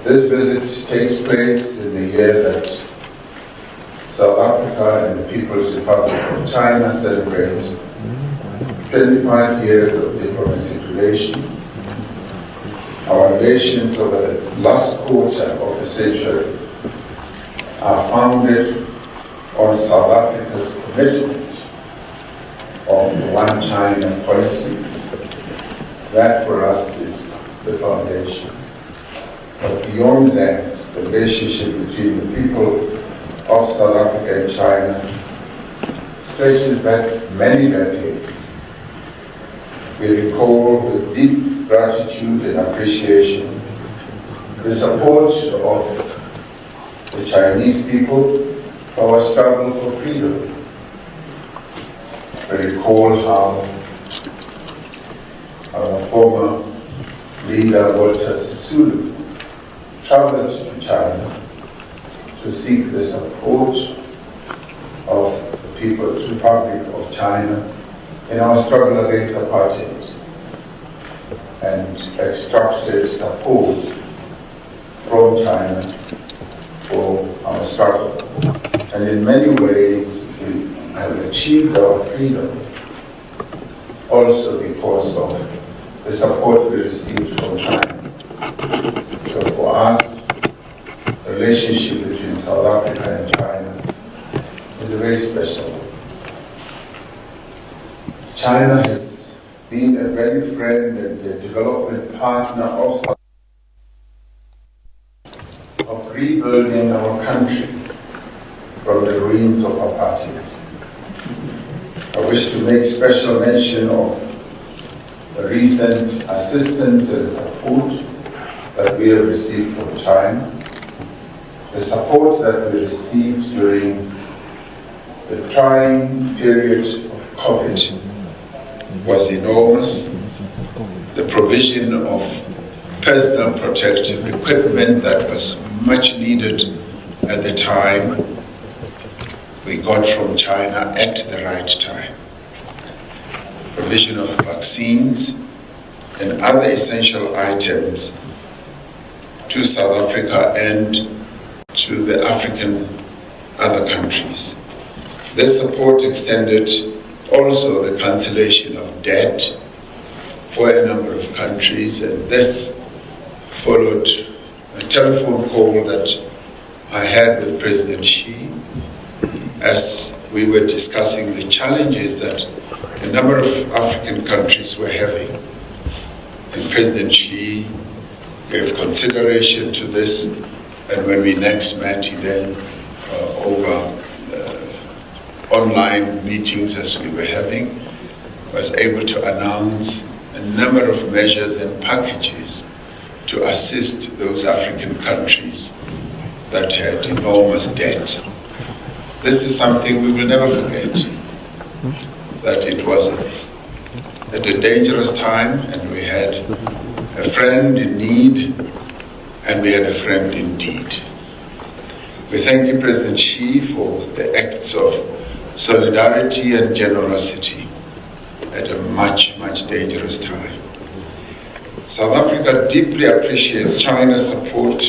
This visit takes place in the year that South Africa and the People's Republic of China celebrate 25 years of diplomatic relations. Our relations over the last quarter of a century are founded on South Africa's commitment of the One China policy. That for us is the foundation. But beyond that, the relationship between the people of South Africa and China stretches back many decades. We recall with deep gratitude and appreciation the support of the Chinese people for our struggle for freedom. We recall how our former leader Walter Sisulu traveled to China to seek the support of the People's Republic of China in our struggle against apartheid, and extracted support from China for our struggle. And in many ways, we have achieved our freedom also because of the support we received from China. So for us, the relationship between South Africa and China is a very special one. China has been a very friend and a development partner of rebuilding our country from the ruins of apartheid. I wish to make special mention of the recent assistance and support that we have received from China, the support that we received during the trying period of COVID was enormous. The provision of personal protective equipment that was much needed at the time, we got from China at the right time. Provision of vaccines and other essential items to South Africa and to the African other countries. This support extended also the cancellation of debt for a number of countries, and this followed a telephone call that I had with President Xi as we were discussing the challenges that a number of African countries were having. And President Xi gave consideration to this, and when we next met, he then, over online meetings as we were having, was able to announce a number of measures and packages to assist those African countries that had enormous debt. This is something we will never forget, that it was at a dangerous time, and we had a friend in need, and we had a friend indeed. We thank you, President Xi, for the acts of solidarity and generosity at a much, much dangerous time. South Africa deeply appreciates China's support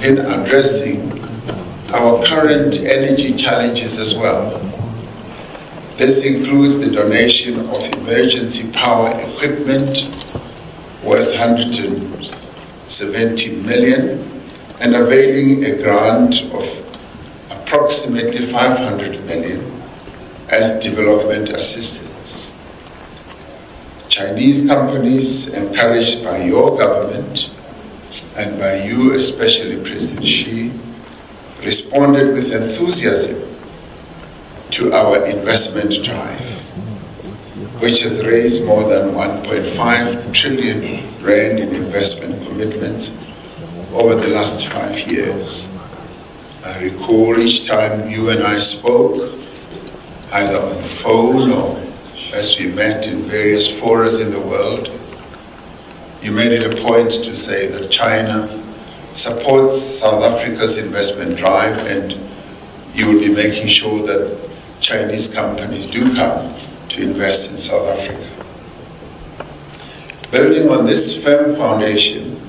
in addressing our current energy challenges as well. This includes the donation of emergency power equipment worth 170 million and availing a grant of approximately 500 million as development assistance. Chinese companies, encouraged by your government and by you, especially President Xi, responded with enthusiasm to our investment drive, which has raised more than 1.5 trillion rand in investment commitments over the last 5 years. I recall each time you and I spoke, either on the phone or as we met in various forums in the world, you made it a point to say that China supports South Africa's investment drive, and you will be making sure that Chinese companies do come to invest in South Africa. Building on this firm foundation,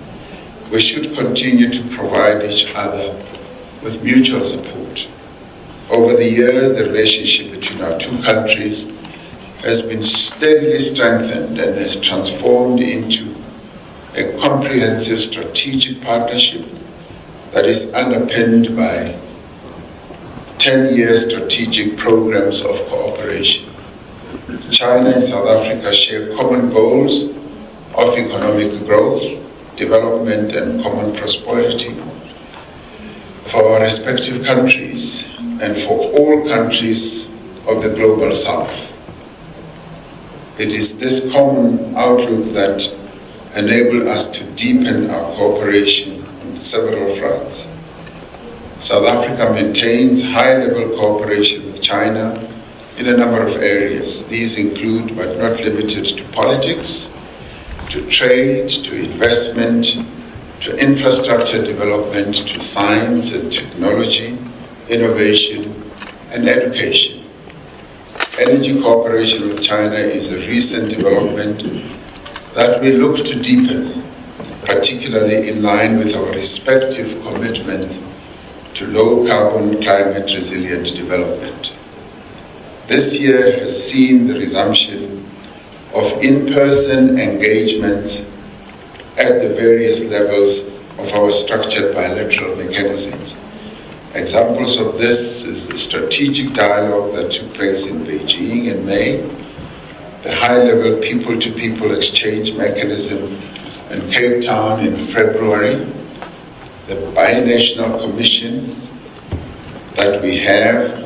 we should continue to provide each other with mutual support. Over the years, the relationship between our two countries has been steadily strengthened and has transformed into a comprehensive strategic partnership that is underpinned by 10-year strategic programs of cooperation. China and South Africa share common goals of economic growth, development, and common prosperity for our respective countries and for all countries of the global South. It is this common outlook that enables us to deepen our cooperation on several fronts. South Africa maintains high-level cooperation with China in a number of areas. These include, but not limited to, politics, to trade, to investment, to infrastructure development, to science and technology, innovation, and education. Energy cooperation with China is a recent development that we look to deepen, particularly in line with our respective commitments to low-carbon, climate-resilient development. This year has seen the resumption of in-person engagements at the various levels of our structured bilateral mechanisms. Examples of this is the strategic dialogue that took place in Beijing in May, the high-level people-to-people exchange mechanism in Cape Town in February, the binational commission that we have.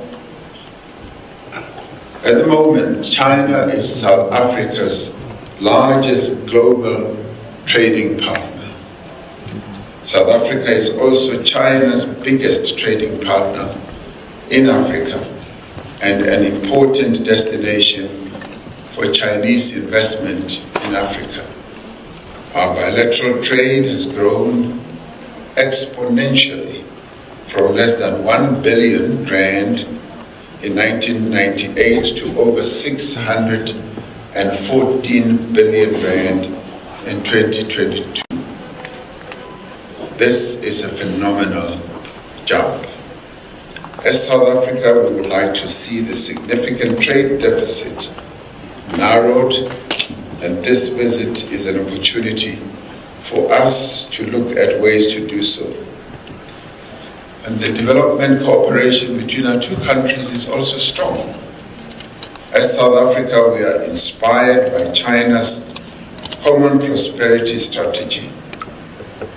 At the moment, China is South Africa's largest global trading partner. South Africa is also China's biggest trading partner in Africa and an important destination for Chinese investment in Africa. Our bilateral trade has grown exponentially from less than 1 billion rand in 1998 to over 614 billion rand in 2022. This is a phenomenal jump. As South Africa, we would like to see the significant trade deficit narrowed, and this visit is an opportunity for us to look at ways to do so. And the development cooperation between our two countries is also strong. As South Africa, we are inspired by China's common prosperity strategy.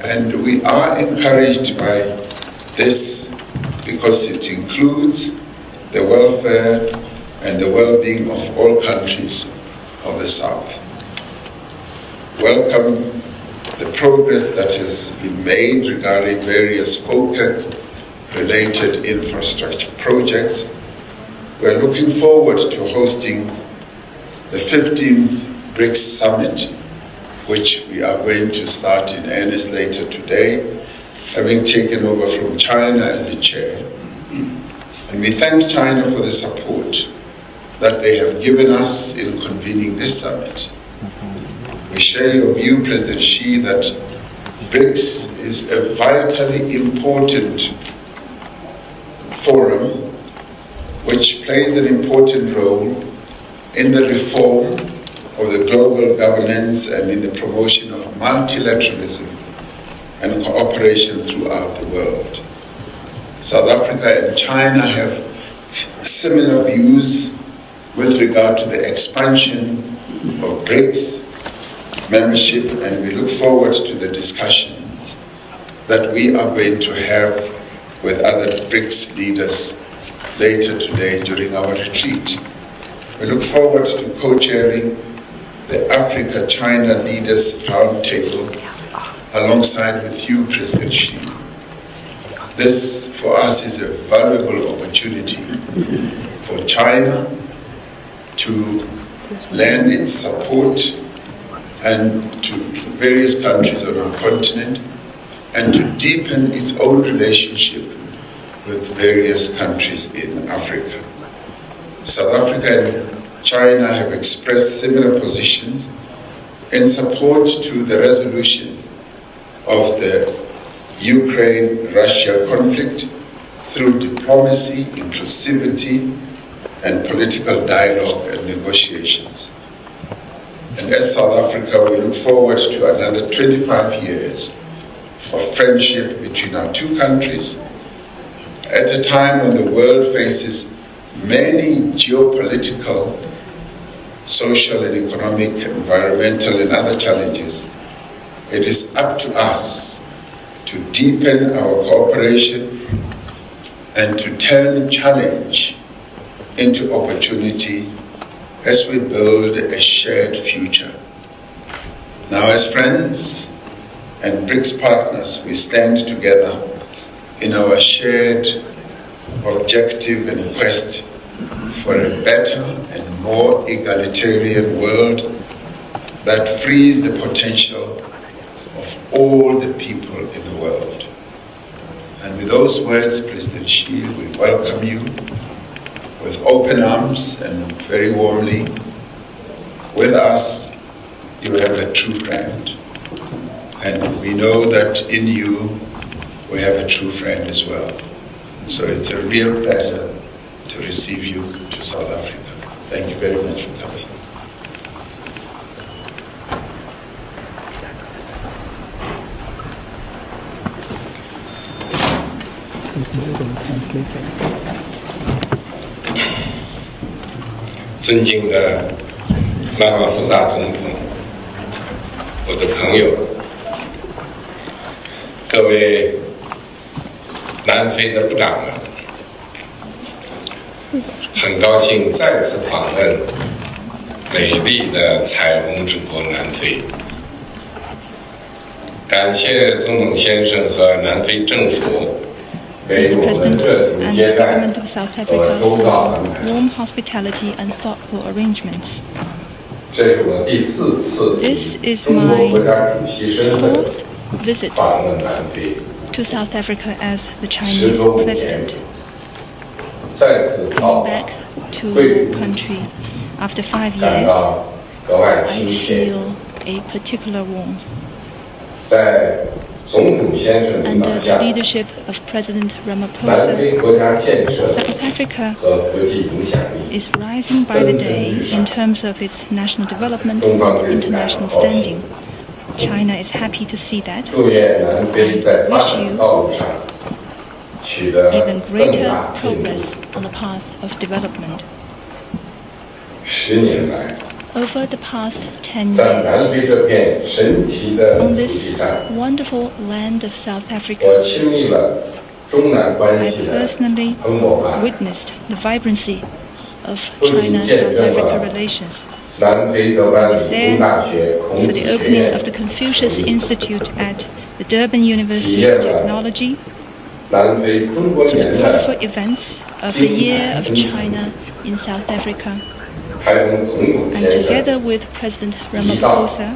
And we are encouraged by this because it includes the welfare and the well-being of all countries of the South. Welcome the progress that has been made regarding various FOCAC-related infrastructure projects. We are looking forward to hosting the 15th BRICS Summit, which we are going to start in earnest later today, having taken over from China as the chair. And we thank China for the support that they have given us in convening this summit. We share your view, President Xi, that BRICS is a vitally important forum which plays an important role in the reform of the global governance and in the promotion of multilateralism and cooperation throughout the world. South Africa and China have similar views with regard to the expansion of BRICS membership, and we look forward to the discussions that we are going to have with other BRICS leaders later today during our retreat. We look forward to co-chairing the Africa-China Leaders Roundtable alongside with you, President Xi. This, for us, is a valuable opportunity for China to lend its support and to various countries on our continent and to deepen its own relationship with various countries in Africa. South Africa and China have expressed similar positions in support to the resolution of the Ukraine-Russia conflict through diplomacy, inclusivity, and political dialogue and negotiations. And as South Africa, we look forward to another 25 years of friendship between our two countries at a time when the world faces many geopolitical, social and economic, environmental and other challenges. It is up to us to deepen our cooperation and to turn challenge into opportunity as we build a shared future. Now, as friends and BRICS partners, we stand together in our shared objective and quest for a better and more egalitarian world that frees the potential of all the people in the world. And with those words, President Xi, we welcome you with open arms and very warmly. With us, you have a true friend. And we know that in you, we have a true friend as well. So it's a real pleasure to receive you to South Africa. Thank you very much for coming.尊敬的拉马福萨总统，我的朋友，各位南非的部长们，很高兴再次访问美丽的彩虹之国南非。感谢总统先生和南非政府。Mr. President and the government of South Africa for warm hospitality and thoughtful arrangements. This is my fourth visit to South Africa as the Chinese president. Coming back to your country after 5 years, I feel a particular warmth. Under the leadership of President Ramaphosa, South Africa is rising by the day in terms of its national development and international standing. China is happy to see that and wish you even greater progress on the path of development. Over the past 10 years, on this wonderful land of South Africa, I personally witnessed the vibrancy of China-South Africa relations. I was there for the opening of the Confucius Institute at the Durban University of Technology, for the colorful events of the Year of China in South Africa. And together with President Ramaphosa,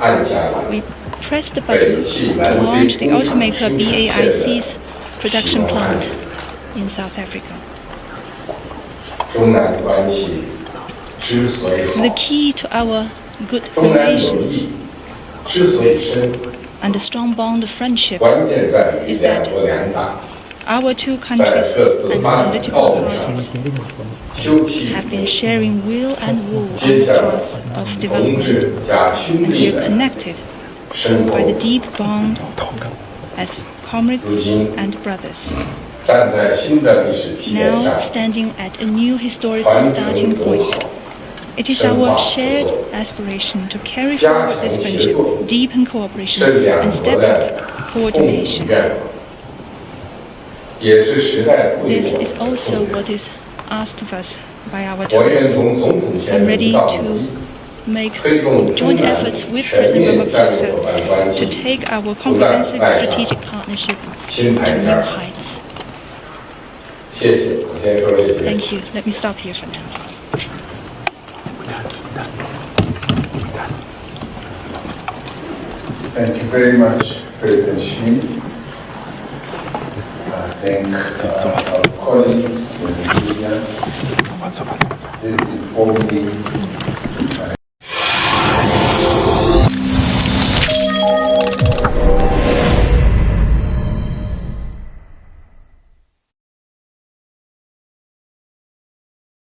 we pressed the button to launch the automaker BAIC's production plant in South Africa. The key to our good relations and the strong bond of friendship is that our two countries and political parties have been sharing will and wool on the path of development, and we are connected by the deep bond as comrades and brothers. Now standing at a new historical starting point, it is our shared aspiration to carry forward this friendship, deepen cooperation, and step up coordination. This is also what is asked of us by our times. I'm ready to make joint efforts with President Ramaphosa to take our comprehensive strategic partnership to new heights. Thank you. Let me stop here for now. Thank you very much, President Xi. Thank our colleagues in the media. This informed me